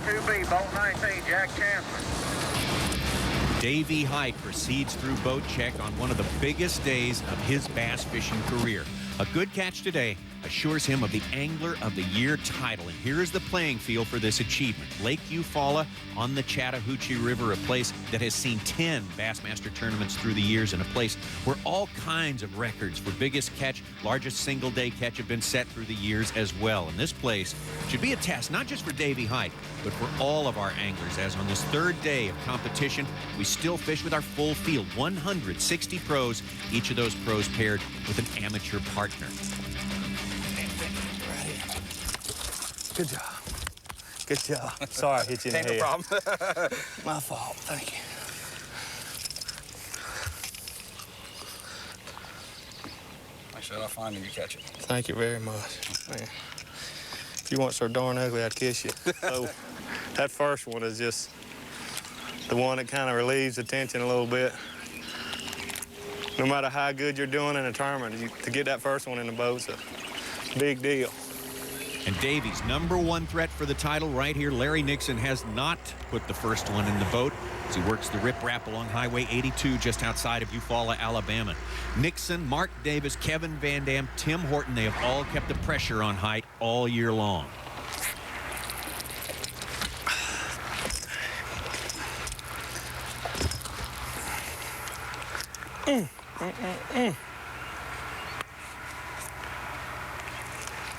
2B, boat 19, Jack Chancellor. Davey Hyde proceeds through boat check on one of the biggest days of his bass fishing career. A good catch today assures him of the Angler of the Year title. And here is the playing field for this achievement. Lake Eufaula on the Chattahoochee River, a place that has seen 10 Bassmaster tournaments through the years, and a place where all kinds of records for biggest catch, largest single-day catch have been set through the years as well. And this place should be a test, not just for Davey Hyde, but for all of our anglers, as on this third day of competition, we still fish with our full field, 160 pros, each of those pros paired with an amateur partner. Good job. Good job. Sorry I hit you in the head. No problem. My fault. Thank you. Make sure I find you, you catch it. Thank you very much. Man, if you weren't so darn ugly, I'd kiss you. So that first one is just the one that kind of relieves the tension a little bit. No matter how good you're doing in a tournament, to get that first one in the boat's a big deal. And Davey's #1 threat for the title right here. Larry Nixon has not put the first one in the boat as he works the riprap along Highway 82 just outside of Eufaula, Alabama. Nixon, Mark Davis, Kevin Van Dam, Tim Horton, they have all kept the pressure on Hyde all year long.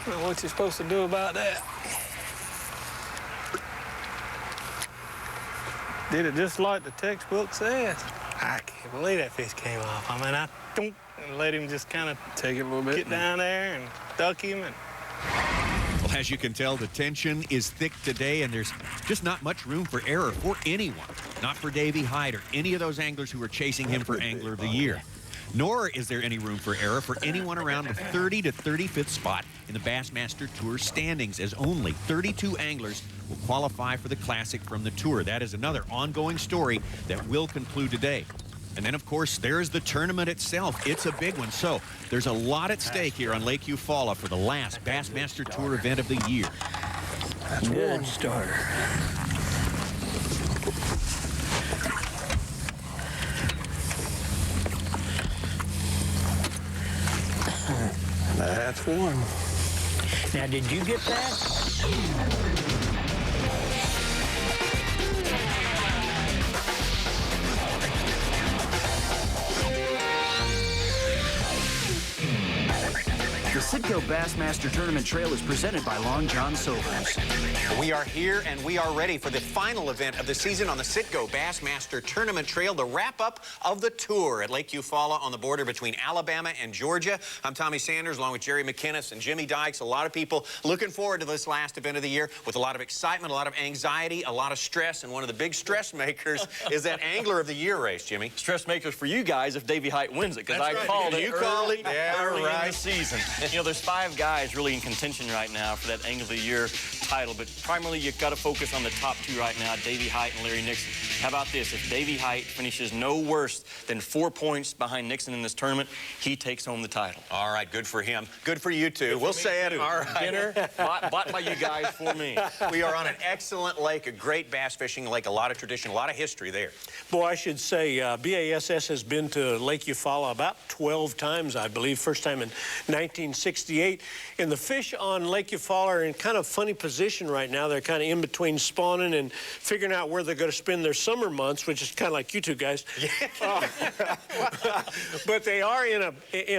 Well, what you supposed to do about that? Did it just like the textbook says. I can't believe that fish came off. I mean, I don't let him just kind of take it a little bit. Get down there and duck him. And well, as you can tell, the tension is thick today, and there's just not much room for error for anyone. Not for Davey Hyde or any of those anglers who are chasing him for Angler of the Year. Nor is there any room for error for anyone around the 30 to 35th spot in the Bassmaster Tour standings, as only 32 anglers will qualify for the Classic from the Tour. That is another ongoing story that will conclude today. And then, of course, there's the tournament itself. It's a big one. So there's a lot at stake here on Lake Eufaula for the last Bassmaster Tour event of the year. That's good starter. That's one. Now, did you get that? The Citgo Bassmaster Tournament Trail is presented by Long John Silver's. We are here and we are ready for the final event of the season on the Citgo Bassmaster Tournament Trail, the wrap-up of the tour at Lake Eufaula on the border between Alabama and Georgia. I'm Tommy Sanders along with Jerry McInnes and Jimmy Dykes. A lot of people looking forward to this last event of the year with a lot of excitement, a lot of anxiety, a lot of stress, and one of the big stress makers is that Angler of the Year race, Jimmy. Stress makers for you guys if Davey Hyde wins it, because I called it early in the season. You know, there's 5 guys really in contention right now for that Angler of the Year title, but primarily you've got to focus on the top 2 right now, Davey Hyde and Larry Nixon. How about this? If Davey Hyde finishes no worse than 4 points behind Nixon in this tournament, he takes home the title. All right, good for him. Good for you, too. We'll say it. All right. Dinner bought by you guys for me. We are on an excellent lake, a great bass fishing lake, a lot of tradition, a lot of history there. Boy, I should say BASS has been to Lake Eufaula about 12 times, I believe. First time in 1968. And the fish on Lake Eufaula are in kind of funny position right now. They're kind of in between spawning and figuring out where they're going to spend their summer months, which is kind of like you two guys. But they are in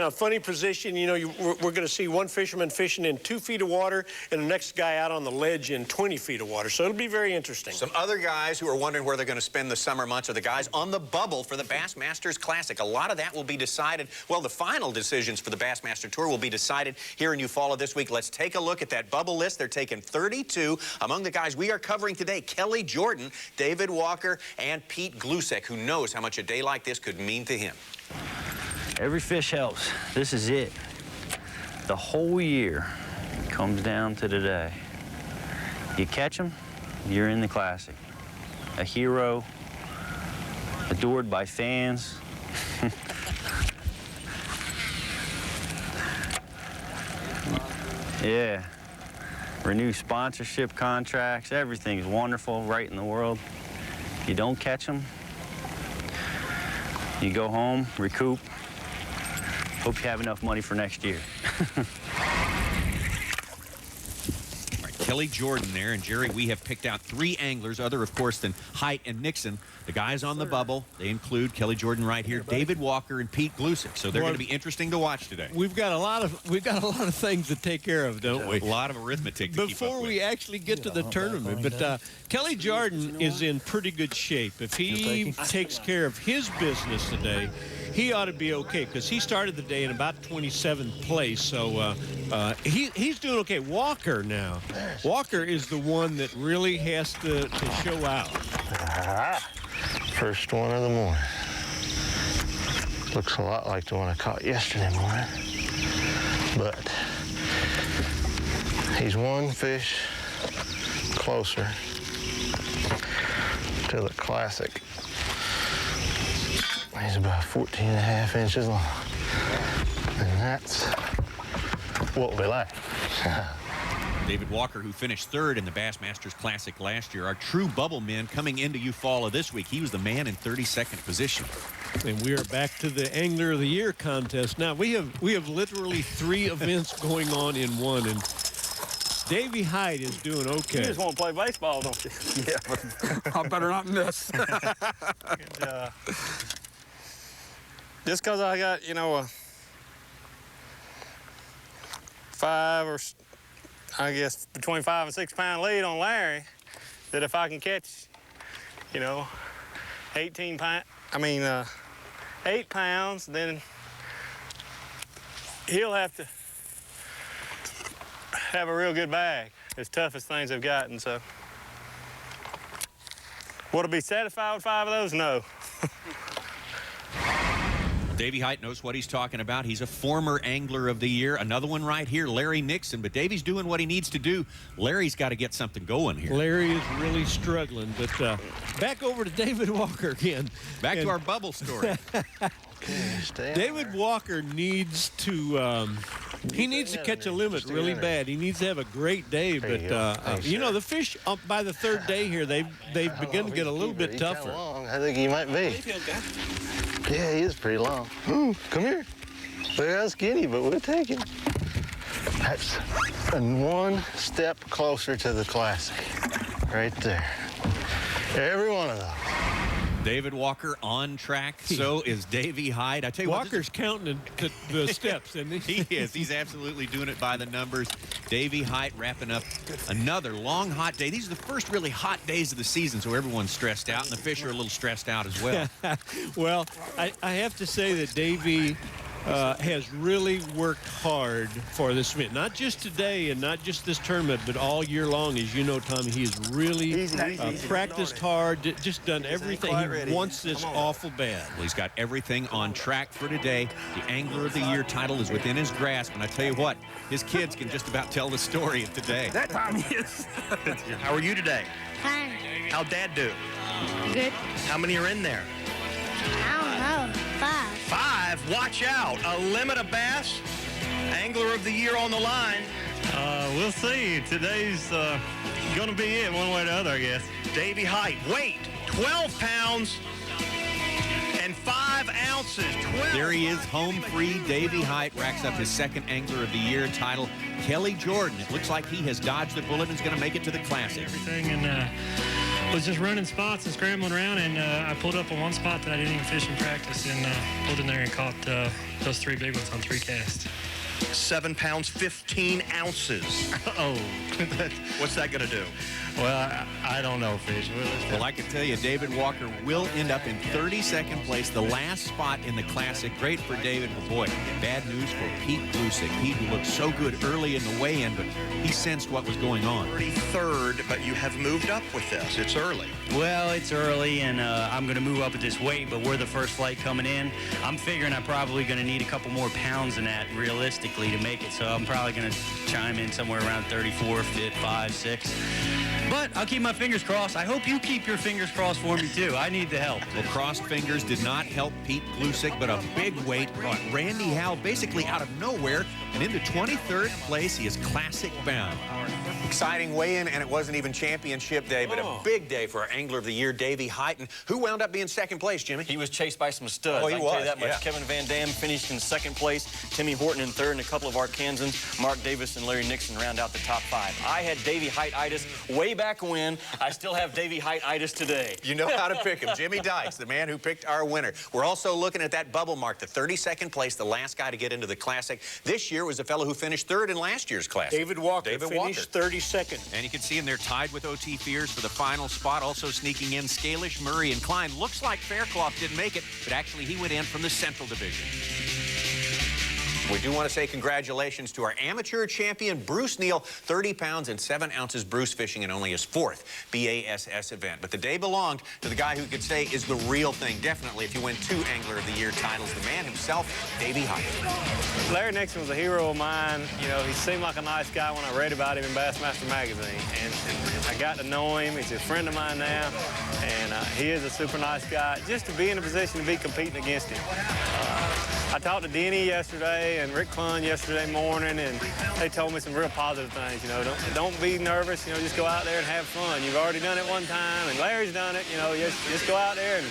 a funny position. You know, we're going to see one fisherman fishing in 2 feet of water and the next guy out on the ledge in 20 feet of water. So it'll be very interesting. Some other guys who are wondering where they're going to spend the summer months are the guys on the bubble for the Bassmasters Classic. A lot of that will be decided. Well, the final decisions for the Bassmaster Tour will be decided here in Eufaula this week. Let's take a look at that bubble list. They're taking 32. Among the guys we are covering today, Kelly Jordan, David Walker, and Pete Glusek, who knows how much a day like this could mean to him. Every fish helps. This is it. The whole year comes down to today. You catch them, you're in the Classic. A hero, adored by fans. Yeah. renew sponsorship contracts. Everything's wonderful right in the world. You don't catch them, you go home, recoup. Hope you have enough money for next year. All right, Kelly Jordan there, and Jerry, we have picked out 3 anglers, other, of course, than Hyde and Nixon. The guys on the bubble, they include Kelly Jordan right here, David Walker, and Pete Glusick. So they're going to be interesting to watch today. We've got a lot of things to take care of, don't we? A lot of arithmetic to keep up Before with. we actually get to the tournament. But Kelly Jordan is in pretty good shape. If he takes care of his business today, he ought to be okay, because he started the day in about 27th place. So he's doing okay. Walker now. Walker is the one that really has to show out. First one of the morning. Looks a lot like the one I caught yesterday morning. But he's one fish closer to the classic. He's about 14.5 inches long. And that's what we like. David Walker, who finished 3rd in the Bassmasters Classic last year, our true bubble man coming into Eufaula this week. He was the man in 32nd position. And we are back to the Angler of the Year contest. Now, we have literally 3 events going on in one, and Davey Hyde is doing okay. You just want to play baseball, don't you? Yeah, but I better not miss. Just because I got, a 5 or, I guess, between 5 and 6 pound lead on Larry, that if I can catch, 8 pounds, then he'll have to have a real good bag, as tough as things have gotten. So, would I be satisfied with 5 of those? No. Davey Hyde knows what he's talking about. He's a former Angler of the Year. Another one right here, Larry Nixon. But Davey's doing what he needs to do. Larry's got to get something going here. Larry is really struggling. But back over to David Walker again. Back to our bubble story. David Walker needs to he needs to catch a limit really bad. He needs to have a great day. But the fish by the 3rd day here, they've begun to get a little bit tougher. I think he might be. Yeah, he is pretty long. Ooh, come here. Look how skinny, but we'll take him. That's one step closer to the classic. Right there. Every one of those. David Walker on track. So is Davey Hyde. I tell you Walker's counting the steps, isn't he? He is. He's absolutely doing it by the numbers. Davey Hyde wrapping up another long, hot day. These are the first really hot days of the season, so everyone's stressed out, and the fish are a little stressed out as well. Well, I have to say that Davey has really worked hard for this event. Not just today and not just this tournament, but all year long. As you know, Tommy, he has really practiced hard, just done everything. He wants this awful bad. Well, he's got everything on track for today. The Angler of the Year title is within his grasp, and I tell you what, his kids can just about tell the story of today. That time he is. How are you today? Fine. How'd Dad do? Good. How many are in there? I don't know. 5. 5. Watch out. A limit of bass. Angler of the Year on the line. We'll see. Today's going to be it one way or the other, I guess. Davey Hyde. Weight, 12 pounds and 5 ounces. 12. There he is, home free. Davey Hyde racks up his 2nd Angler of the Year title. Kelly Jordan, it looks like he has dodged the bullet and is going to make it to the Classic. Everything, and was just running spots and scrambling around, and I pulled up on one spot that I didn't even fish in practice, and pulled in there and caught those 3 big ones on 3 casts. 7 pounds, 15 ounces. Oh. What's that going to do? Well, I don't know, Fish. Well, I can tell you, David Walker will end up in 32nd place, the last spot in the Classic. Great for David, but boy, bad news for Pete Glusick. Pete, who looked so good early in the weigh-in, but he sensed what was going on. 33rd, but you have moved up with this. It's early. Well, it's early, and I'm going to move up at this weight, but we're the first flight coming in. I'm figuring I'm probably going to need a couple more pounds than that realistically to make it, so I'm probably going to chime in somewhere around 34, 5, 6. But I'll keep my fingers crossed. I hope you keep your fingers crossed for me, too. I need the help. Well, crossed fingers did not help Pete Glusick, but a big weight brought Randy Howell basically out of nowhere and into 23rd place. He is classic bound. Exciting weigh-in, and it wasn't even championship day, but a big day for our Angler of the Year, Davey Hyde. Who wound up being second place, Jimmy? He was chased by some studs. Oh, he I can tell you was, that much. yeah. Kevin Van Dam finished in second place. Timmy Horton in third, and a couple of Arkansans, Mark Davis and Larry Nixon, round out the top 5. I had Davey Hyde-itis way back when. I still have Davey Hyde-itis today. You know how to pick him. Jimmy Dykes, the man who picked our winner. We're also looking at that bubble mark, the 32nd place, the last guy to get into the Classic. This year was the fellow who finished third in last year's Classic. David Walker finished 32nd. And you can see him there tied with O.T. Fears for the final spot. Also sneaking in Scalish, Murray, and Klein. Looks like Faircloth didn't make it, but actually he went in from the Central Division. We do want to say congratulations to our amateur champion, Bruce Neal, 30 pounds and 7 ounces Bruce fishing in only his 4th BASS event. But the day belonged to the guy who could say is the real thing. Definitely, if you win 2 Angler of the Year titles, the man himself, Davey Hyde. Larry Nixon was a hero of mine. You know, he seemed like a nice guy when I read about him in Bassmaster magazine. And I got to know him. He's a friend of mine now. And he is a super nice guy. Just to be in a position to be competing against him. I talked to Denny yesterday and Rick Clun yesterday morning, and they told me some real positive things. You know, don't be nervous. You know, just go out there and have fun. You've already done it one time, and Larry's done it. You know, just go out there and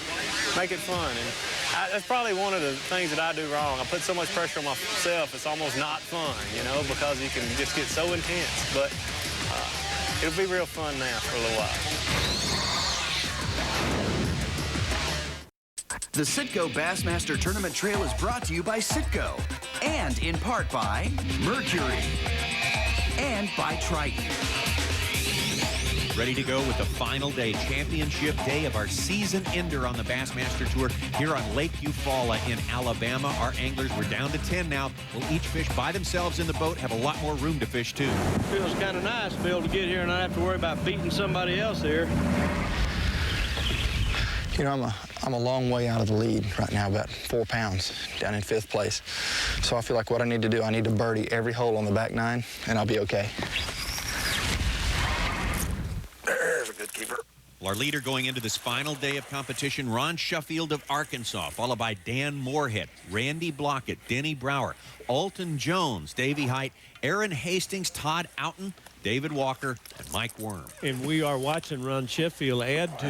make it fun. And that's probably one of the things that I do wrong. I put so much pressure on myself, it's almost not fun, you know, because you can just get so intense. But it'll be real fun now for a little while. The Citgo Bassmaster Tournament Trail is brought to you by Citgo, and in part by Mercury, and by Triton. Ready to go with the final day, championship day of our season ender on the Bassmaster Tour here on Lake Eufaula in Alabama. Our anglers, we're down to 10 now, will each fish by themselves in the boat, have a lot more room to fish too. Feels kind of nice to be able to get here and not have to worry about beating somebody else here. You know, I'm a long way out of the lead right now, about 4 pounds, down in 5th place. So I feel like what I need to do, I need to birdie every hole on the back 9, and I'll be okay. There's a good keeper. Well, our leader going into this final day of competition, Ron Sheffield of Arkansas, followed by Dan Moorhead, Randy Blockett, Denny Brauer, Alton Jones, Davey Hyde, Aaron Hastings, Todd Alton, David Walker, and Mike Worm. And we are watching Ron Sheffield add to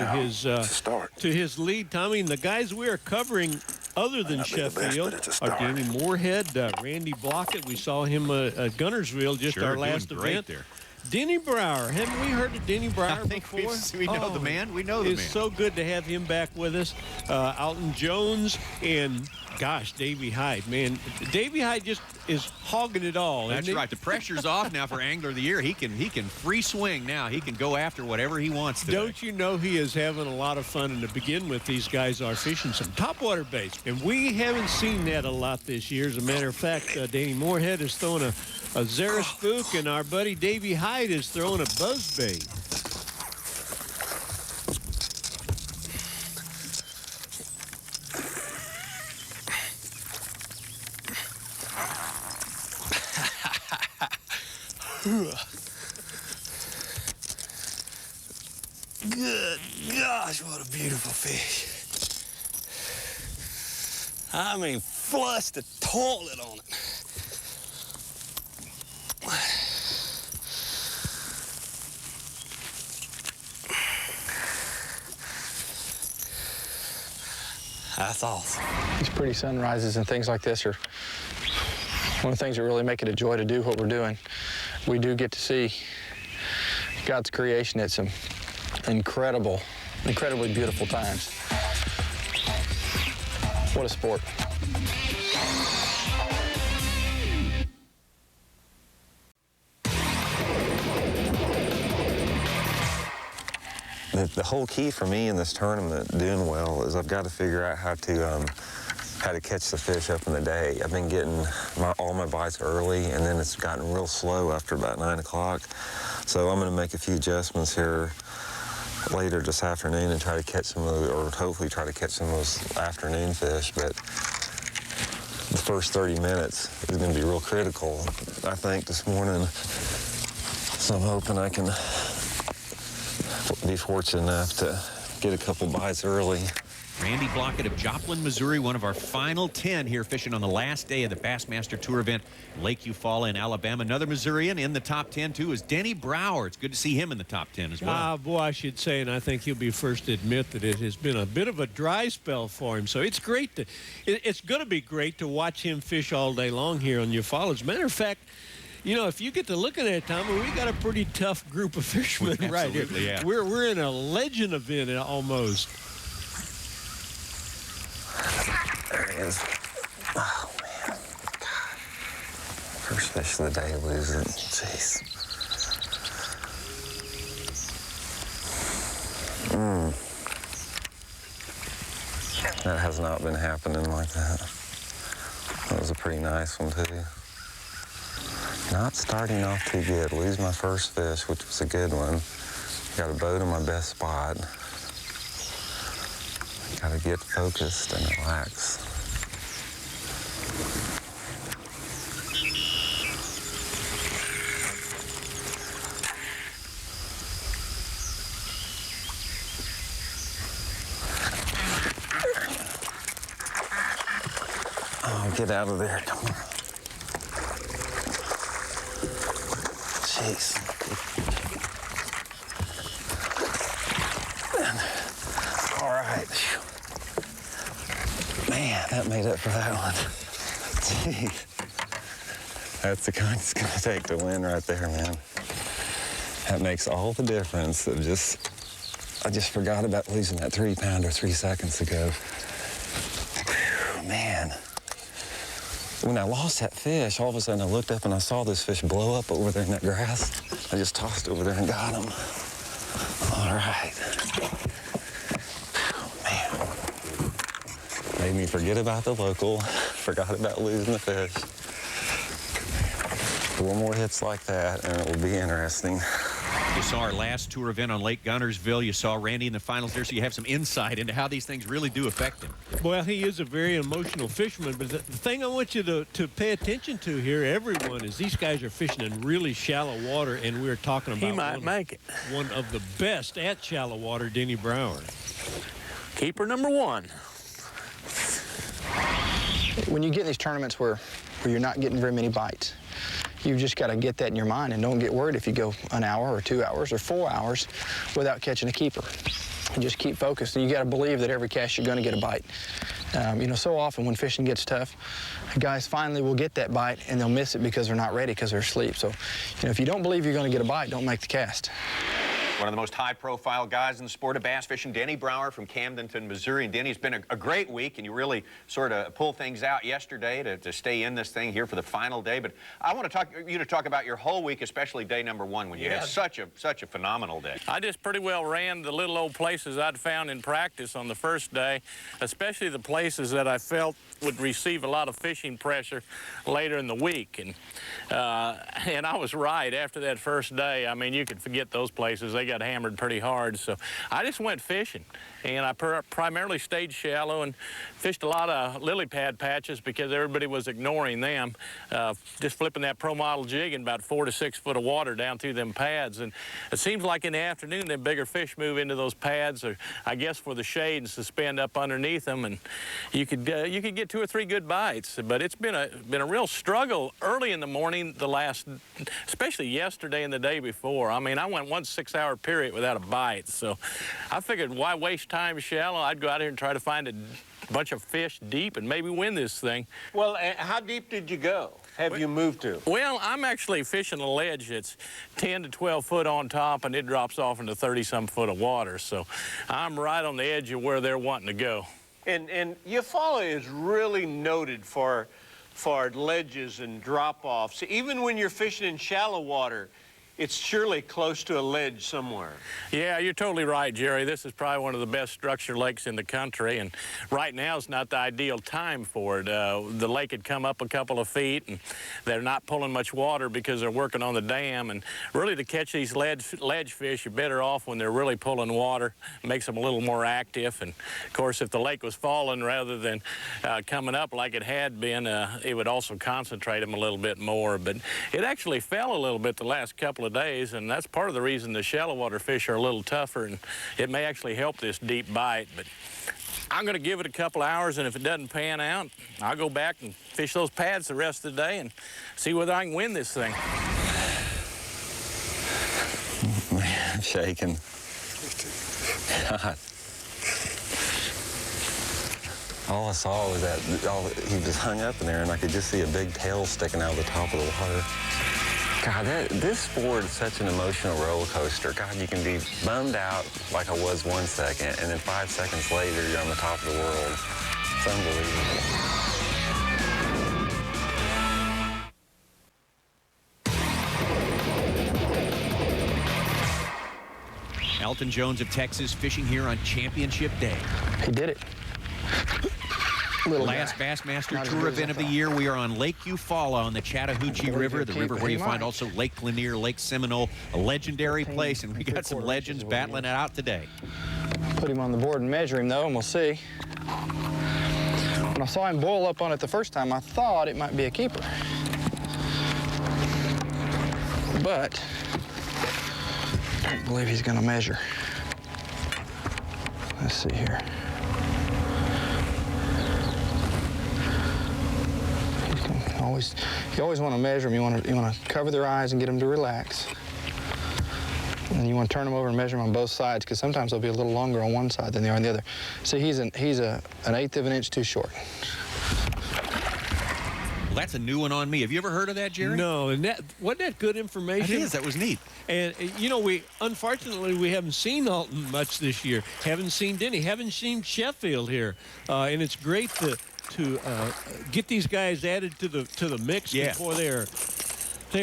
his lead, Tommy. And the guys we are covering other than Sheffield are Danny Moorhead, Randy Blockett. We saw him at Gunnersville, just our last event. There. Denny Brauer. Haven't we heard of Denny Brauer before? We know the man. We know the man. It's so good to have him back with us. Alton Jones and, gosh, Davey Hyde. Man, Davey Hyde just is hogging it all. That's right. The pressure's off now for Angler of the Year. He can free swing now. He can go after whatever he wants today. Don't you know he is having a lot of fun? And to begin with, these guys are fishing some topwater baits. And we haven't seen that a lot this year. As a matter of fact, Danny Moorhead is throwing a Zara spook, and our buddy Davey Hyde is throwing a buzzbait. Good gosh, what a beautiful fish. I mean, flush the toilet on it. That's awesome. These pretty sunrises and things like this are one of the things that really make it a joy to do what we're doing. We do get to see God's creation at some incredibly beautiful times. What a sport. The whole key for me in this tournament, doing well, is I've got to figure out how to catch the fish up in the day. I've been getting all my bites early, and then it's gotten real slow after about 9 o'clock. So I'm going to make a few adjustments here later this afternoon and try to catch some of those, or hopefully try to catch some of those afternoon fish. But the first 30 minutes is going to be real critical, I think, this morning. So I'm hoping I can be fortunate enough to get a couple bites early. Randy Blockett of Joplin, Missouri, one of our final 10 here fishing on the last day of the Bassmaster Tour event, Lake Eufaula in Alabama. Another Missourian in the top 10, too, is Denny Brauer. It's good to see him in the top 10 as well. Boy, I should say, and I think he'll be first to admit that it has been a bit of a dry spell for him. So it's great to, it's going to be great to watch him fish all day long here on Eufaula. As a matter of fact, you know, if you get to looking at it, Tommy, we got a pretty tough group of fishermen right here. Yeah. We're in a legend event almost. There he is. Oh, man. God. First fish of the day, lose it. Jeez. That has not been happening like that. That was a pretty nice one, too. Not starting off too good. Lose my first fish, which was a good one. Got a boat in my best spot. Got to get focused and relax. Oh, get out of there. Come on. Jeez. All right. Man, that made up for that one. Jeez. That's the kind it's going to take to win right there, man. That makes all the difference of I just forgot about losing that 3-pounder 3 seconds ago. Whew, man. When I lost that fish, all of a sudden I looked up and I saw this fish blow up over there in that grass. I just tossed over there and got him. All right. Made me forget about the local, forgot about losing the fish. 4 more hits like that, and it will be interesting. You saw our last tour event on Lake Guntersville. You saw Randy in the finals there, so you have some insight into how these things really do affect him. Well, he is a very emotional fisherman, but the thing I want you to pay attention to here, everyone, is these guys are fishing in really shallow water, and we're talking about one of the best at shallow water, Denny Brauer. Keeper number 1. When you get in these tournaments where you're not getting very many bites, you just got to get that in your mind and don't get worried if you go an hour or 2 hours or 4 hours without catching a keeper. And just keep focused. And you got to believe that every cast you're going to get a bite. You know, so often when fishing gets tough, guys finally will get that bite and they'll miss it because they're not ready because they're asleep. So, you know, if you don't believe you're going to get a bite, don't make the cast. One of the most high-profile guys in the sport of bass fishing, Denny Brauer from Camdenton, Missouri. And Denny's been a great week, and you really sort of pulled things out yesterday to stay in this thing here for the final day. But I want to talk about your whole week, especially day number 1, when you had such a phenomenal day. I just pretty well ran the little old places I'd found in practice on the first day, especially the places that I felt would receive a lot of fishing pressure later in the week. And I was right after that first day. I mean, you could forget those places. They got hammered pretty hard. So I just went fishing, and I primarily stayed shallow and fished a lot of lily pad patches because everybody was ignoring them. Just flipping that pro model jig in about 4 to 6 foot of water down through them pads. And it seems like in the afternoon, them bigger fish move into those pads, or I guess for the shade, and suspend up underneath them, and you could get 2 or 3 good bites. But it's been a real struggle early in the morning, especially yesterday and the day before. I mean, I went 1 6-hour period without a bite. So I figured, why waste time shallow? I'd go out here and try to find a bunch of fish deep and maybe win this thing. Well, how deep did you go? Have you moved to? Well, I'm actually fishing a ledge that's 10 to 12 foot on top, and it drops off into 30-some foot of water. So I'm right on the edge of where they're wanting to go. And Eufaula is really noted for ledges and drop-offs. Even when you're fishing in shallow water, it's surely close to a ledge somewhere. Yeah, you're totally right, Jerry. This is probably one of the best structure lakes in the country, and right now is not the ideal time for it. The lake had come up a couple of feet, and they're not pulling much water because they're working on the dam. And really, to catch these ledge fish, you're better off when they're really pulling water. It makes them a little more active. And of course, if the lake was falling rather than coming up like it had been, it would also concentrate them a little bit more. But it actually fell a little bit the last couple of of days, and that's part of the reason the shallow water fish are a little tougher, and it may actually help this deep bite. But I'm going to give it a couple hours, and if it doesn't pan out, I'll go back and fish those pads the rest of the day and see whether I can win this thing. Man, I'm shaking. God. All I saw was that he was hung up in there, and I could just see a big tail sticking out of the top of the water. God, this sport is such an emotional roller coaster. God, you can be bummed out like I was 1 second, and then 5 seconds later, you're on the top of the world. It's unbelievable. Alton Jones of Texas fishing here on championship day. He did it. Last Bassmaster Tour event of the year. We are on Lake Eufaula on the Chattahoochee River, the river where you find also Lake Lanier, Lake Seminole, a legendary place, and we got some legends battling it out today. Put him on the board and measure him, though, and we'll see. When I saw him boil up on it the first time, I thought it might be a keeper. But I don't believe he's going to measure. Let's see here. You always want to measure them. You want to cover their eyes and get them to relax. And you want to turn them over and measure them on both sides, because sometimes they'll be a little longer on one side than they are on the other. See, he's an 1/8 of an inch too short. Well, that's a new one on me. Have you ever heard of that, Jerry? No, and wasn't that good information? It is. That was neat. And, you know, unfortunately, we haven't seen Alton much this year. Haven't seen Denny. Haven't seen Sheffield here. And it's great to get these guys added to the mix before they're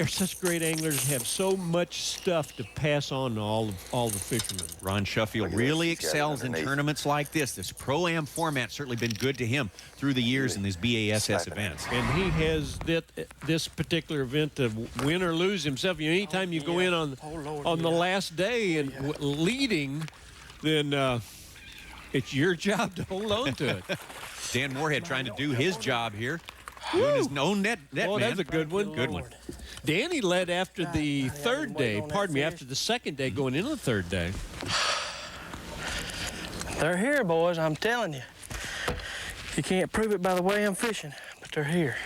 such great anglers and have so much stuff to pass on to all the fishermen. Ron Sheffield really excels in tournaments like this. This Pro-Am format certainly been good to him through the years in these BASS events. And he has this particular event to win or lose himself. You know, anytime you go in on the last day and leading, then it's your job to hold on to it. Dan Moorhead trying to do his job here. Doing his own net man. That's a good one. Good one. Danny led after the third day. Pardon me, after the second day, going into the third day. They're here, boys, I'm telling you. You can't prove it by the way I'm fishing, but they're here.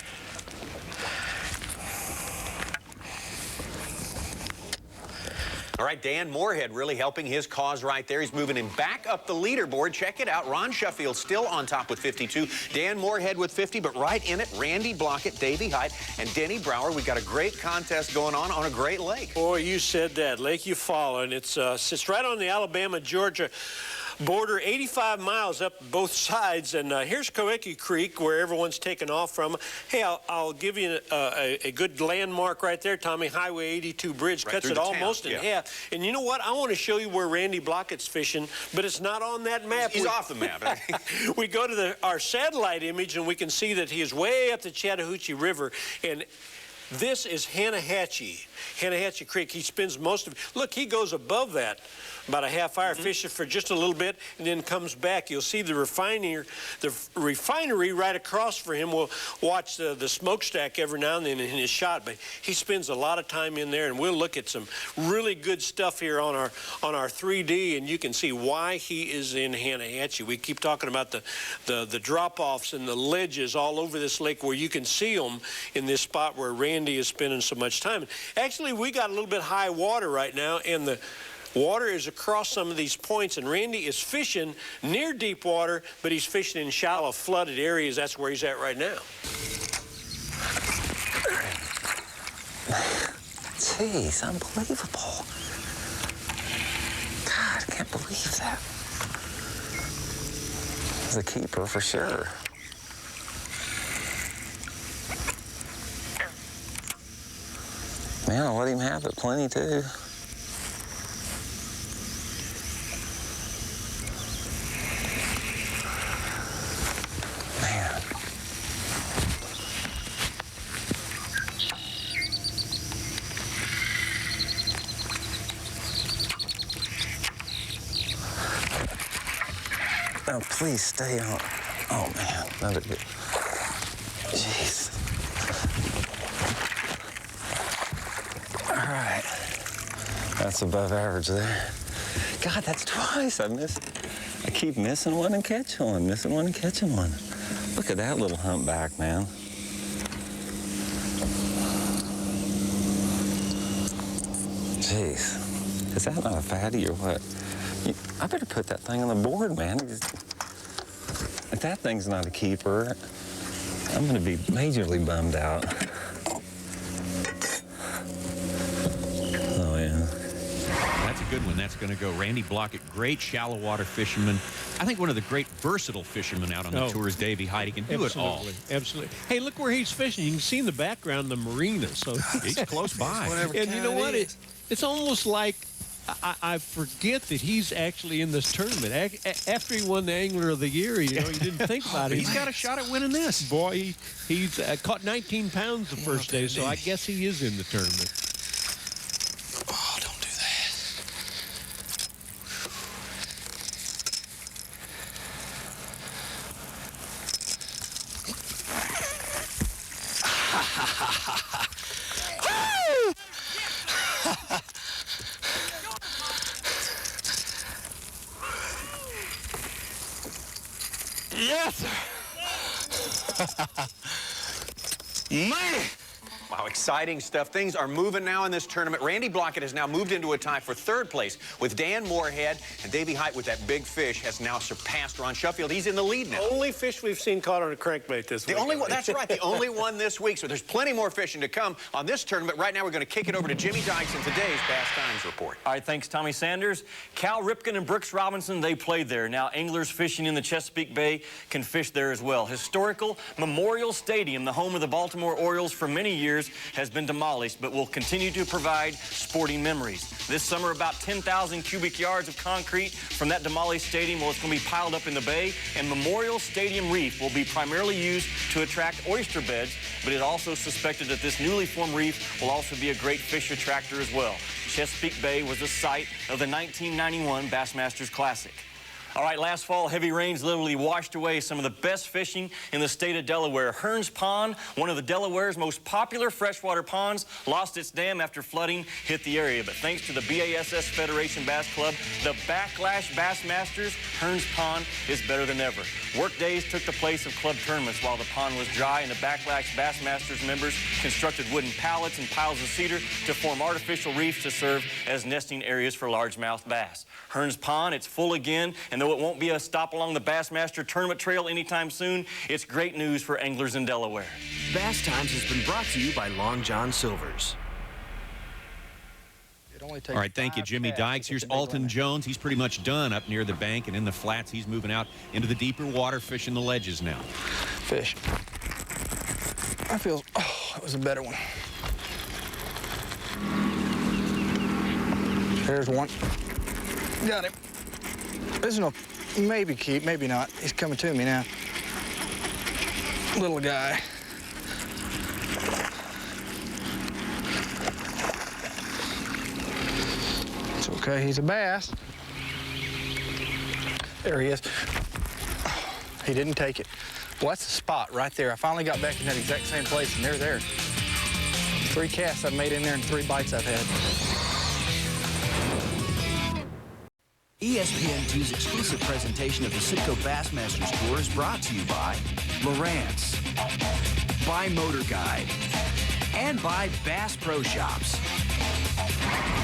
All right, Dan Moorhead really helping his cause right there. He's moving him back up the leaderboard. Check it out. Ron Sheffield still on top with 52. Dan Moorhead with 50, but right in it, Randy Blockett, Davey Hyde, and Denny Brauer. We've got a great contest going on a great lake. Boy, you said that. Lake Eufaula, and it's sits right on the Alabama-Georgia border, 85 miles up both sides, and here's Coekie Creek, where everyone's taken off from. Hey, I'll give you a good landmark right there, Tommy. Highway 82 bridge cuts it almost in half. And you know what? I want to show you where Randy Blockett's fishing, but it's not on that map. He's off the map. We go to our satellite image, and we can see that he is way up the Chattahoochee River, and this is Hanahatchee Creek. He spends most of it. Look, he goes above that about a half hour, fishes for just a little bit, and then comes back. You'll see the refinery right across for him. We'll watch the smokestack every now and then in his shot, but he spends a lot of time in there, and we'll look at some really good stuff here on our 3D, and you can see why he is in Hanahatchee. We keep talking about the drop-offs and the ledges all over this lake where you can see them in this spot where Randy is spending so much time. Actually, we got a little bit high water right now, and the water is across some of these points, and Randy is fishing near deep water, but he's fishing in shallow, flooded areas. That's where he's at right now. Jeez, unbelievable. God, I can't believe that. He's a keeper for sure. Man, I'll let him have it plenty, too. Man. Oh, please stay on. Oh, man. Another good. Jeez. All right. That's above average there. God, that's twice I missed. I keep missing one and catching one, missing one and catching one. Look at that little humpback, man. Jeez, is that not a fatty or what? I better put that thing on the board, man. If that thing's not a keeper, I'm gonna be majorly bummed out. Oh, yeah. That's a good one. That's going to go. Randy Blockett, great shallow water fisherman. I think one of the great versatile fishermen out on the tour is Davey Hyde. He can do it all. Absolutely. Hey, look where he's fishing. You can see in the background the marina. So he's close by. And you know what? It's almost like I forget that he's actually in this tournament. After he won the Angler of the Year, you know, you didn't think about it. He's got a shot at winning this. Boy, he's caught 19 pounds the first day, so I guess he is in the tournament. Oh, don't do that. Yes, man. Wow, exciting stuff. Things are moving now in this tournament. Randy Blockett has now moved into a tie for third place with Dan Moorhead, and Davey Hyde with that big fish has now surpassed Ron Sheffield. He's in the lead now. Only fish we've seen caught on a crankbait this week. The only one, that's right, the only one this week. So there's plenty more fishing to come on this tournament. Right now, we're going to kick it over to Jimmy Dykes in today's Bass Times Report. All right, thanks, Tommy Sanders. Cal Ripken and Brooks Robinson, they played there. Now, anglers fishing in the Chesapeake Bay can fish there as well. Historical Memorial Stadium, the home of the Baltimore Orioles for many years, has been demolished, but will continue to provide sporting memories. This summer, about 10,000 cubic yards of concrete from that demolished stadium, well, it's going to be piled up in the bay, and Memorial Stadium Reef will be primarily used to attract oyster beds, but it's also suspected that this newly formed reef will also be a great fish attractor as well. Chesapeake Bay was the site of the 1991 Bassmasters Classic. All right, last fall, heavy rains literally washed away some of the best fishing in the state of Delaware. Hearns Pond, one of the Delaware's most popular freshwater ponds, lost its dam after flooding hit the area. But thanks to the BASS Federation Bass Club, the Backlash Bassmasters, Hearns Pond is better than ever. Work days took the place of club tournaments while the pond was dry, and the Backlash Bassmasters members constructed wooden pallets and piles of cedar to form artificial reefs to serve as nesting areas for largemouth bass. Hearns Pond, it's full again, and though it won't be a stop along the Bassmaster Tournament Trail anytime soon, it's great news for anglers in Delaware. Bass Times has been brought to you by Long John Silver's. All right, thank you, Jimmy Dykes. Here's Alton Jones. He's pretty much done up near the bank and in the flats. He's moving out into the deeper water, fishing the ledges now. Fish. I feel, oh, that was a better one. There's one. Got him. This is no, maybe keep, maybe not. He's coming to me now. Little guy. It's okay, he's a bass. There he is. He didn't take it. Well, that's the spot right there. I finally got back in that exact same place, and they're there. 3 casts I've made in there and 3 bites I've had. ESPN2's exclusive presentation of the Citgo Bassmasters Tour is brought to you by Lowrance, by Motor Guide, and by Bass Pro Shops.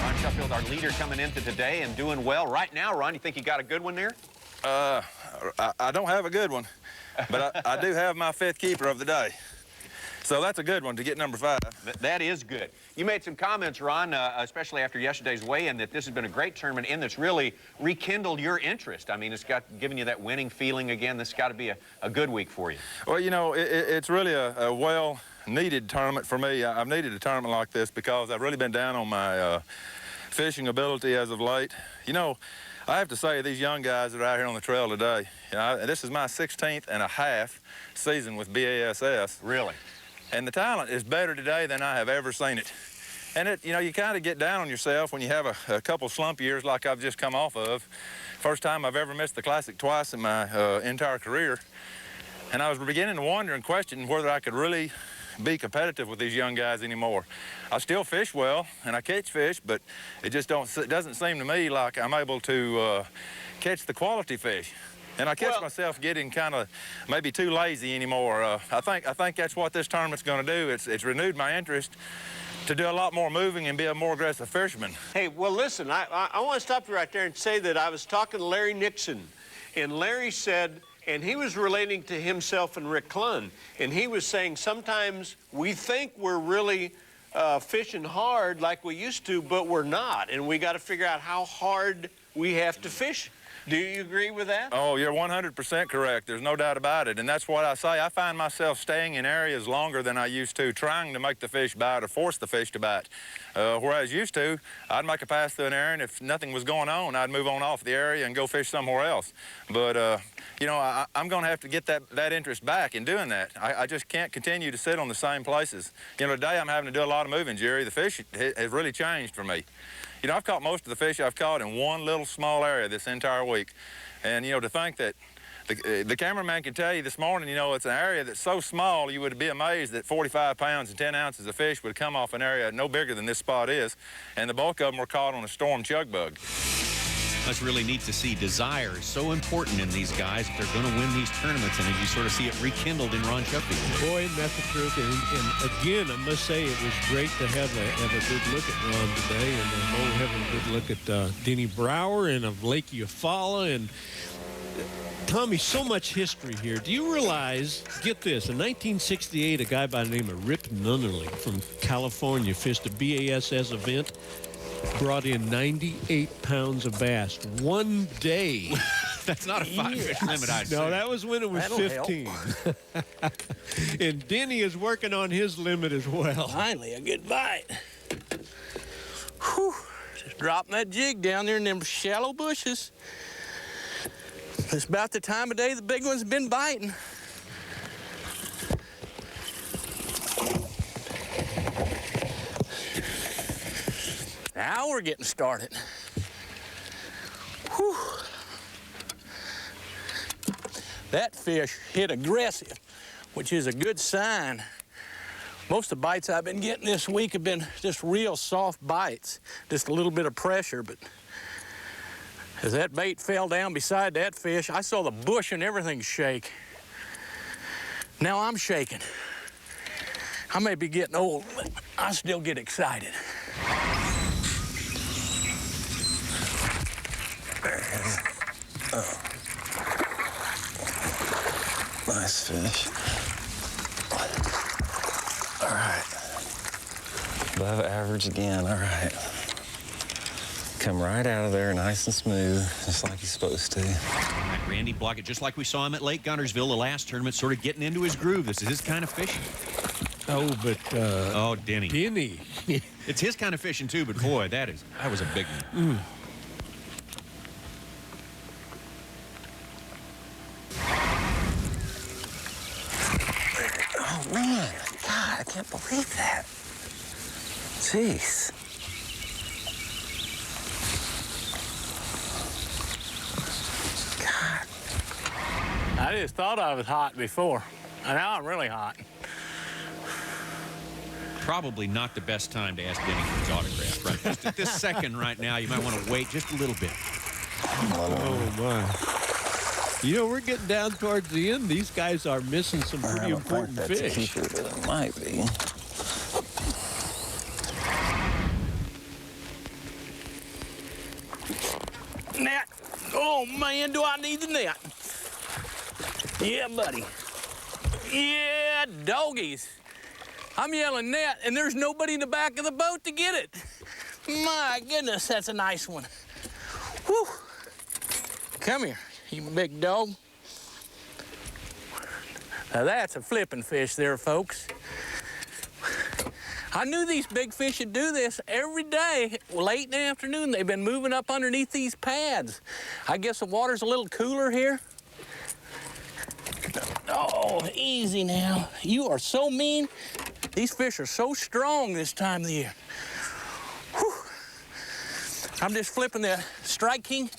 Ron Sheffield, our leader, coming into today and doing well. Right now, Ron, you think you got a good one there? I don't have a good one, but I do have my 5th keeper of the day. So that's a good one to get number 5. That is good. You made some comments, Ron, especially after yesterday's weigh-in, that this has been a great tournament and that's really rekindled your interest. I mean, it's got given you that winning feeling again. This has got to be a good week for you. Well, you know, it's really a well-needed tournament for me. I've needed a tournament like this because I've really been down on my fishing ability as of late. You know, I have to say, these young guys that are out here on the trail today, you know, this is my 16th and a half season with BASS. Really? And the talent is better today than I have ever seen it. And you know, you kind of get down on yourself when you have a couple slump years like I've just come off of. First time I've ever missed the Classic twice in my entire career. And I was beginning to wonder and question whether I could really be competitive with these young guys anymore. I still fish well, and I catch fish, but it just doesn't seem to me like I'm able to catch the quality fish. And I catch myself getting kind of maybe too lazy anymore. I think that's what this tournament's going to do. It's renewed my interest to do a lot more moving and be a more aggressive fisherman. Hey, well, listen, I want to stop you right there and say that I was talking to Larry Nixon, and Larry said, and he was relating to himself and Rick Clunn, and he was saying sometimes we think we're really fishing hard like we used to, but we're not, and we got to figure out how hard we have to fish. Do you agree with that? Oh, you're 100% correct. There's no doubt about it. And that's what I say. I find myself staying in areas longer than I used to, trying to make the fish bite or force the fish to bite. Whereas used to, I'd make a pass through an area, and if nothing was going on, I'd move on off the area and go fish somewhere else. But, you know, I'm going to have to get that interest back in doing that. I just can't continue to sit on the same places. You know, today I'm having to do a lot of moving, Jerry. The fish has really changed for me. You know, I've caught most of the fish I've caught in one little small area this entire week. And, you know, to think that the cameraman can tell you this morning, you know, it's an area that's so small you would be amazed that 45 pounds and 10 ounces of fish would come off an area no bigger than this spot is. And the bulk of them were caught on a storm chug bug. That's really neat to see. Desire is so important in these guys if they're going to win these tournaments, and you sort of see it rekindled in Ron Sheffield. Boy, isn't that the truth? And again, I must say it was great to have a good look at Ron today, and having a good look at Denny Brauer and of Lake Eufaula. And Tommy, so much history here. Do you realize, get this, in 1968, a guy by the name of Rip Nunnerling from California fished a BASS event, brought in 98 pounds of bass one day. That's not a five-fish limit, I'd say. No, that was when it was 15. And Denny is working on his limit as well. Finally, a good bite. Whew. Just dropping that jig down there in them shallow bushes. It's about the time of day the big one's been biting. Now we're getting started. Whew. That fish hit aggressive, which is a good sign. Most of the bites I've been getting this week have been just real soft bites, just a little bit of pressure, but as that bait fell down beside that fish, I saw the bush and everything shake. Now I'm shaking. I may be getting old, but I still get excited. Oh. Nice fish. All right. Above average again, all right. Come right out of there nice and smooth, just like he's supposed to. Right, Randy Blockett, just like we saw him at Lake Guntersville the last tournament, sort of getting into his groove. This is his kind of fishing. Oh, but... oh, Denny. Denny. It's his kind of fishing, too, but boy, that was a big one. Oh, man. God, I can't believe that. Jeez. I just thought I was hot before, and now I'm really hot. Probably not the best time to ask Denny for his autograph, right? Just at this second right now, you might want to wait just a little bit. Oh, my. You know, we're getting down towards the end. These guys are missing some pretty important fish. Keeper, but it might be. Net. Oh, man, do I need the net. Yeah, buddy. Yeah, doggies. I'm yelling net, and there's nobody in the back of the boat to get it. My goodness, that's a nice one. Whew. Come here, you big dog. Now, that's a flipping fish there, folks. I knew these big fish would do this every day. Late in the afternoon, they've been moving up underneath these pads. I guess the water's a little cooler here. Oh, easy now. You are so mean. These fish are so strong this time of the year. Whew. I'm just flipping the Strike King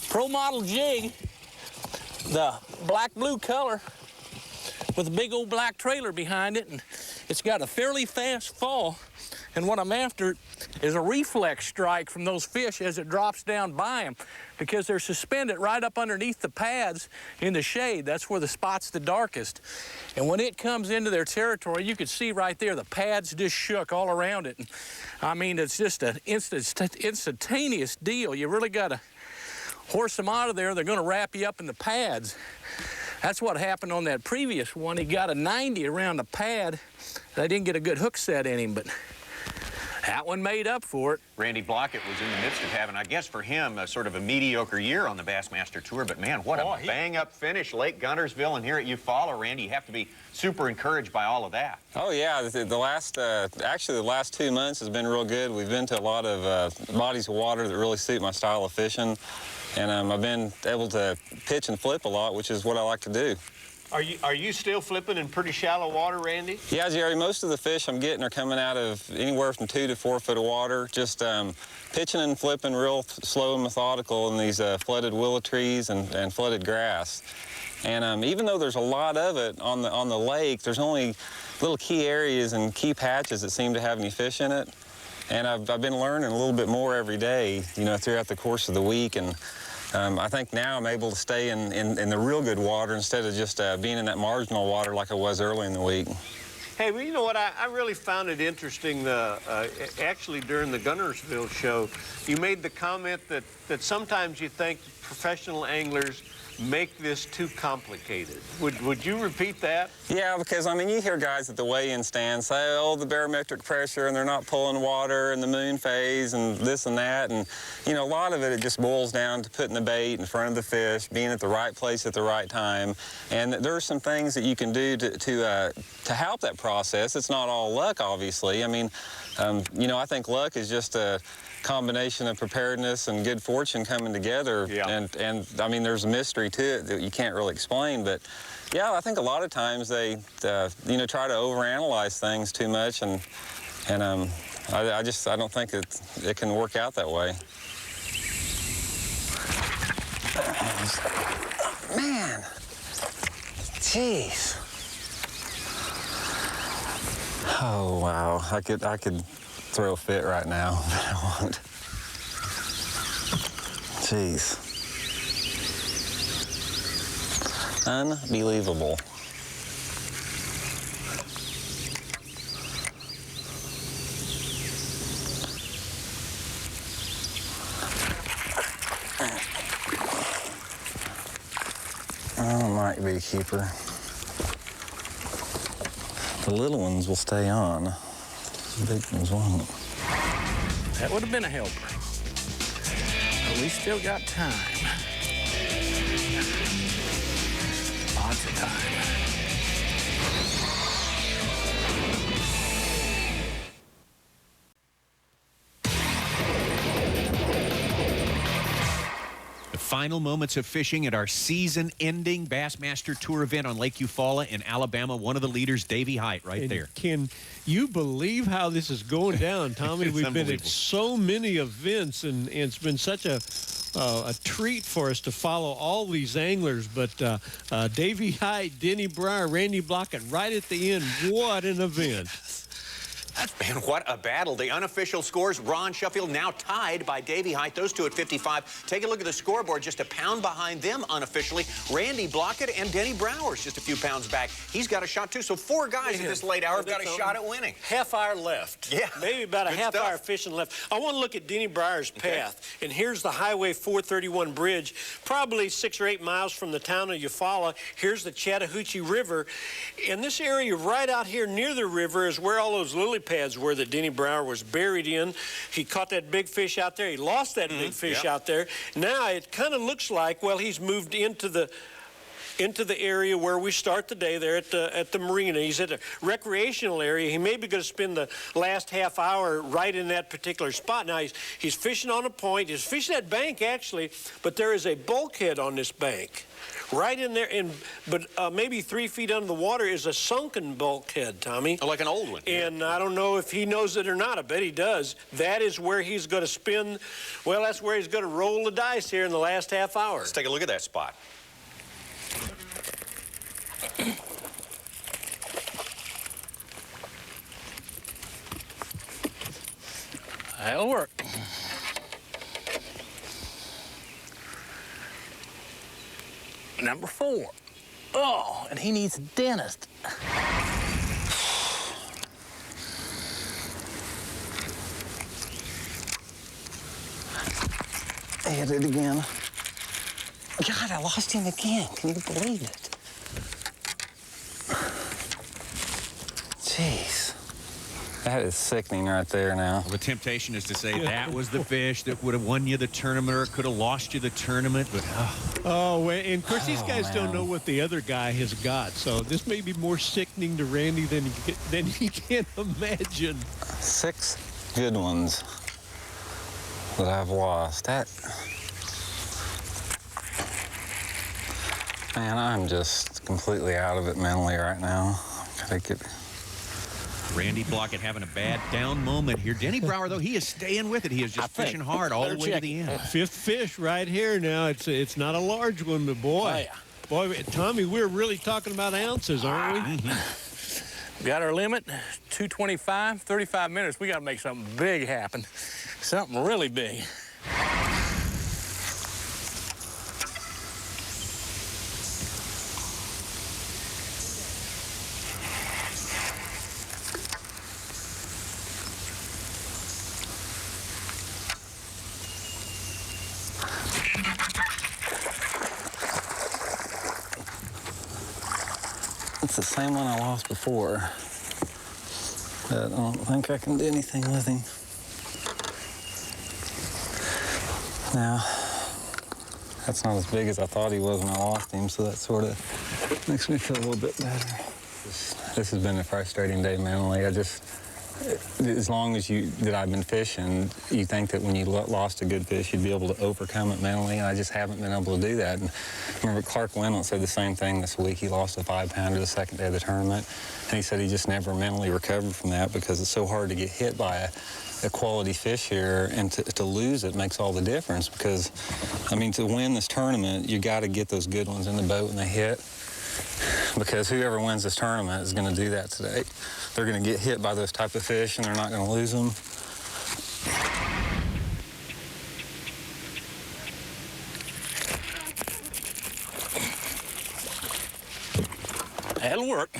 Pro Model jig, the black-blue color with a big old black trailer behind it. And it's got a fairly fast fall, and what I'm after is a reflex strike from those fish as it drops down by them, because they're suspended right up underneath the pads in the shade. That's where the spot's the darkest. And when it comes into their territory, you can see right there the pads just shook all around it. And, I mean, it's just an instantaneous deal. You really got to horse them out of there. They're going to wrap you up in the pads. That's what happened on that previous one. He got a 90 around the pad. They didn't get a good hook set in him, but that one made up for it. Randy Blockett was in the midst of having, I guess for him, a sort of a mediocre year on the Bassmaster Tour. But, man, what a bang-up finish. Lake Guntersville and here at Eufaula, Randy, you have to be super encouraged by all of that. Oh, yeah. Actually, the last 2 months has been real good. We've been to a lot of bodies of water that really suit my style of fishing. And I've been able to pitch and flip a lot, which is what I like to do. Are you still flipping in pretty shallow water, Randy? Yeah, Jerry, most of the fish I'm getting are coming out of anywhere from 2 to 4 foot of water. Just pitching and flipping real slow and methodical in these flooded willow trees and flooded grass. And even though there's a lot of it on the lake, there's only little key areas and key patches that seem to have any fish in it. And I've been learning a little bit more every day, you know, throughout the course of the week. And I think now I'm able to stay in the real good water instead of just being in that marginal water like I was early in the week. Hey, well, you know what? I really found it interesting. Actually, during the Guntersville show, you made the comment that sometimes you think professional anglers make this too complicated. Would you repeat that? Yeah, because, I mean, you hear guys at the weigh-in stand say, oh, the barometric pressure, and they're not pulling water, and the moon phase, and this and that. And, you know, a lot of it just boils down to putting the bait in front of the fish, being at the right place at the right time. And there are some things that you can do to help that process. It's not all luck, obviously. I mean, you know, I think luck is just a combination of preparedness and good fortune coming together. Yeah. And I mean, there's a mystery to it that you can't really explain. But yeah, I think a lot of times they, you know, try to overanalyze things too much, and I don't think it can work out that way. Man, jeez. Oh wow, I could throw a fit right now, but I won't. Jeez. Unbelievable. Oh, might be a keeper. The little ones will stay on. The big ones won't. That would have been a helper. But we still got time. Lots of time. Final moments of fishing at our season-ending Bassmaster Tour event on Lake Eufaula in Alabama. One of the leaders, Davey Hyde, right there. Can you believe how this is going down, Tommy? We've been at so many events, and it's been such a treat for us to follow all these anglers. But Davey Hyde, Denny Brauer, Randy Blockett, right at the end. What an event. Man, what a battle. The unofficial scores, Ron Sheffield now tied by Davey Hyde, those two at 55. Take a look at the scoreboard, just a pound behind them unofficially. Randy Blockett and Denny Brauer's just a few pounds back. He's got a shot too, so 4 guys at this late hour have got a shot at winning. Half hour left. Yeah. Maybe about a half hour fishing left. I want to look at Denny Brauer's path. And here's the Highway 431 bridge, probably 6 or 8 miles from the town of Eufaula. Here's the Chattahoochee River. And this area right out here near the river is where all those lily pads were that Denny Brauer was buried in. He caught that big fish out there. He lost that big fish out there. Now it kind of looks like, well, he's moved into the area where we start the day there at the marina. He's at a recreational area. He may be going to spend the last half hour right in that particular spot. Now he's fishing on a point. He's fishing that bank actually, but there is a bulkhead on this bank. Right in there, but maybe 3 feet under the water is a sunken bulkhead, Tommy. Oh, like an old one. And I don't know if he knows it or not. I bet he does. That is where he's going to spin. Well, that's where he's going to roll the dice here in the last half hour. Let's take a look at that spot. That'll work. Number 4. Oh, and he needs a dentist. I hit it again. God, I lost him again. Can you believe it? Jeez. That is sickening right there now. Well, the temptation is to say that was the fish that would have won you the tournament or could have lost you the tournament, but and of course these guys don't know what the other guy has got, so this may be more sickening to Randy than you can imagine. 6 good ones that I've lost. Man, I'm just completely out of it mentally right now. Gotta get... Randy Blockett having a bad down moment here. Denny Brauer, though, he is staying with it. He is just fishing hard all the way to the end. 5th fish right here now. It's not a large one, but boy, Tommy, we're really talking about ounces, aren't we? Mm-hmm. Got our limit, 225, 35 minutes. We got to make something big happen, something really big. It's the same one I lost before, but I don't think I can do anything with him. Now, that's not as big as I thought he was when I lost him, so that sort of makes me feel a little bit better. This has been a frustrating day mentally. As long as that I've been fishing, you think that when you lost a good fish, you'd be able to overcome it mentally, and I just haven't been able to do that. And remember, Clark Wendell said the same thing this week. He lost a 5-pounder the second day of the tournament, and he said he just never mentally recovered from that because it's so hard to get hit by a quality fish here, and to lose it makes all the difference because, I mean, to win this tournament, you got to get those good ones in the boat when they hit. Because whoever wins this tournament is going to do that today. They're going to get hit by those type of fish, and they're not going to lose them. That'll work.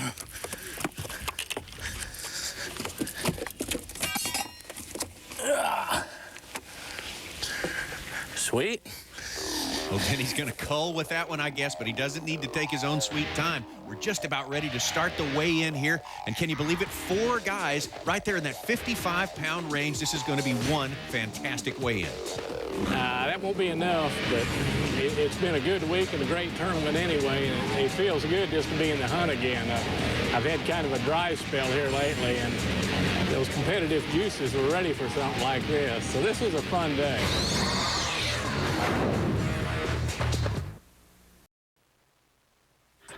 Sweet. Well, Denny's going to cull with that one, I guess, but he doesn't need to take his own sweet time. We're just about ready to start the weigh-in here. And can you believe it? 4 guys right there in that 55-pound range. This is going to be one fantastic weigh-in. That won't be enough, but it's been a good week and a great tournament anyway, and it feels good just to be in the hunt again. I've had kind of a dry spell here lately, and those competitive juices were ready for something like this. So this was a fun day.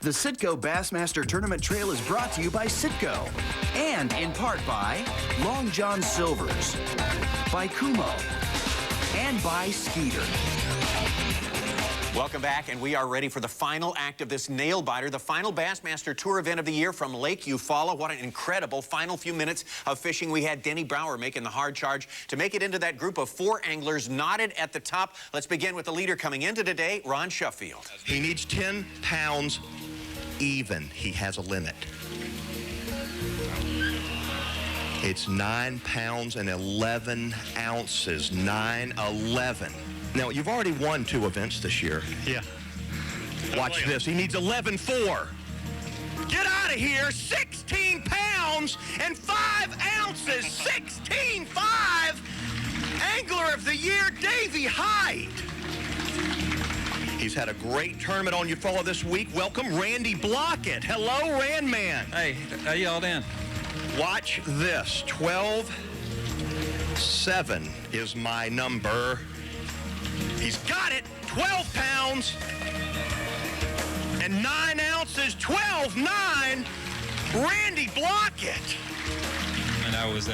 The Citgo Bassmaster Tournament Trail is brought to you by Citgo and in part by Long John Silver's, by Kumo, and by Skeeter. Welcome back, and we are ready for the final act of this nail-biter, the final Bassmaster Tour event of the year from Lake Eufaula. What an incredible final few minutes of fishing. We had Denny Brauer making the hard charge to make it into that group of 4 anglers knotted at the top. Let's begin with the leader coming into today, Ron Sheffield. He needs 10 pounds even. He has a limit. It's 9 pounds and 11 ounces. 9/11. Now, you've already won 2 events this year. Yeah. Watch this. He needs 11.4. Get out of here. 16 pounds and 5 ounces. 16.5. Angler of the Year, Davey Hyde. He's had a great tournament on Eufaula this week. Welcome, Randy Blockett. Hello, Randman. Hey, how y'all doing? Watch this. 12.7 is my number. He's got it. 12 pounds and 9 ounces. 12.9. Randy Blockett. And I was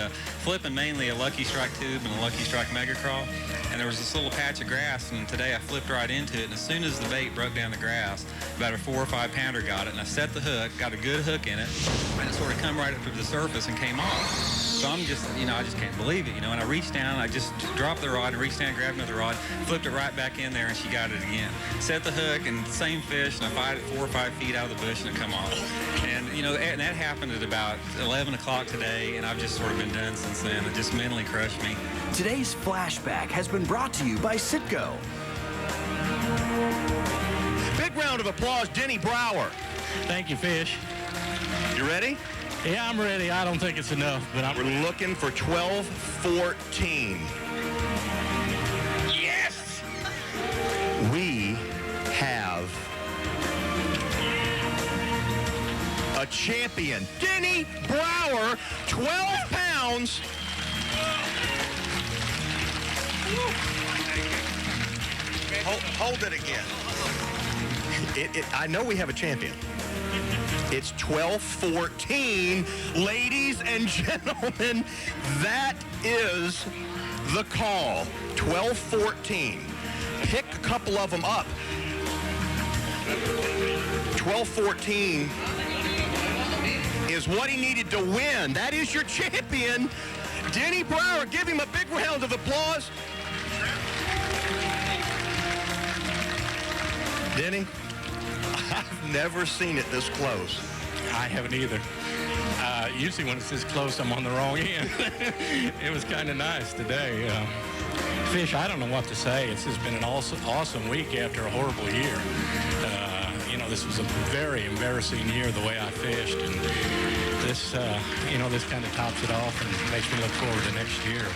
flipping mainly a Lucky Strike tube and a Lucky Strike Mega Crawl, and there was this little patch of grass, and today I flipped right into it, and as soon as the bait broke down the grass, about a 4 or 5 pounder got it, and I set the hook, got a good hook in it, and it sort of come right up to the surface and came off. So I'm just, I just can't believe it, And I reached down, I just dropped the rod, and reached down, grabbed another rod, flipped it right back in there, and she got it again. Set the hook, and same fish, and I fired it 4 or 5 feet out of the bush, and it come off. And, and that happened at about 11 o'clock today, and I've just sort of been done since then. It just mentally crushed me. Today's flashback has been brought to you by Citgo. Big round of applause, Denny Brauer. Thank you, Fish. You ready? Yeah, I'm ready. I don't think it's enough, but We're looking for 12-14. Yes! We have a champion. Denny Brauer, 12 pounds. Hold it again. I know we have a champion. It's 12-14. Ladies and gentlemen, that is the call. 12-14. Pick a couple of them up. 12-14 is what he needed to win. That is your champion, Denny Brauer. Give him a big round of applause. Denny, I've never seen it this close. I haven't either. Usually when it's this close, I'm on the wrong end. It was kind of nice today. Fish, I don't know what to say. It's just been an awesome week after a horrible year. This was a very embarrassing year the way I fished, and this, this kind of tops it off and makes me look forward to next year.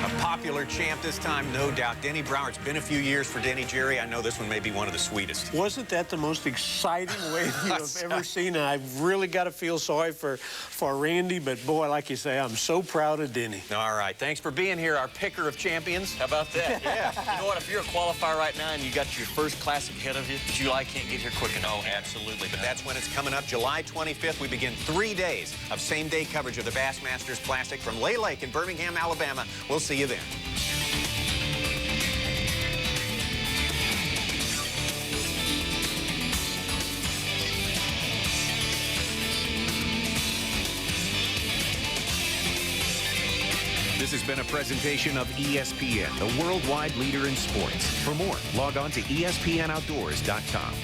A popular champ this time, no doubt. Denny Brauer. It's been a few years for Denny, Jerry. I know this one may be one of the sweetest. Wasn't that the most exciting wave you have ever seen? And I've really got to feel sorry for Randy, but boy, like you say, I'm so proud of Denny. All right, thanks for being here, our picker of champions. How about that? Yeah. You know what? If you're a qualifier right now and you got your first classic ahead of you, July can't get here quick enough. Oh, absolutely. But that's when it's coming up. July 25th, we begin 3 days of same-day coverage of the Bassmasters Classic from Lay Lake in Birmingham, Alabama. We'll see you then. This has been a presentation of ESPN, the worldwide leader in sports. For more, log on to ESPNOutdoors.com.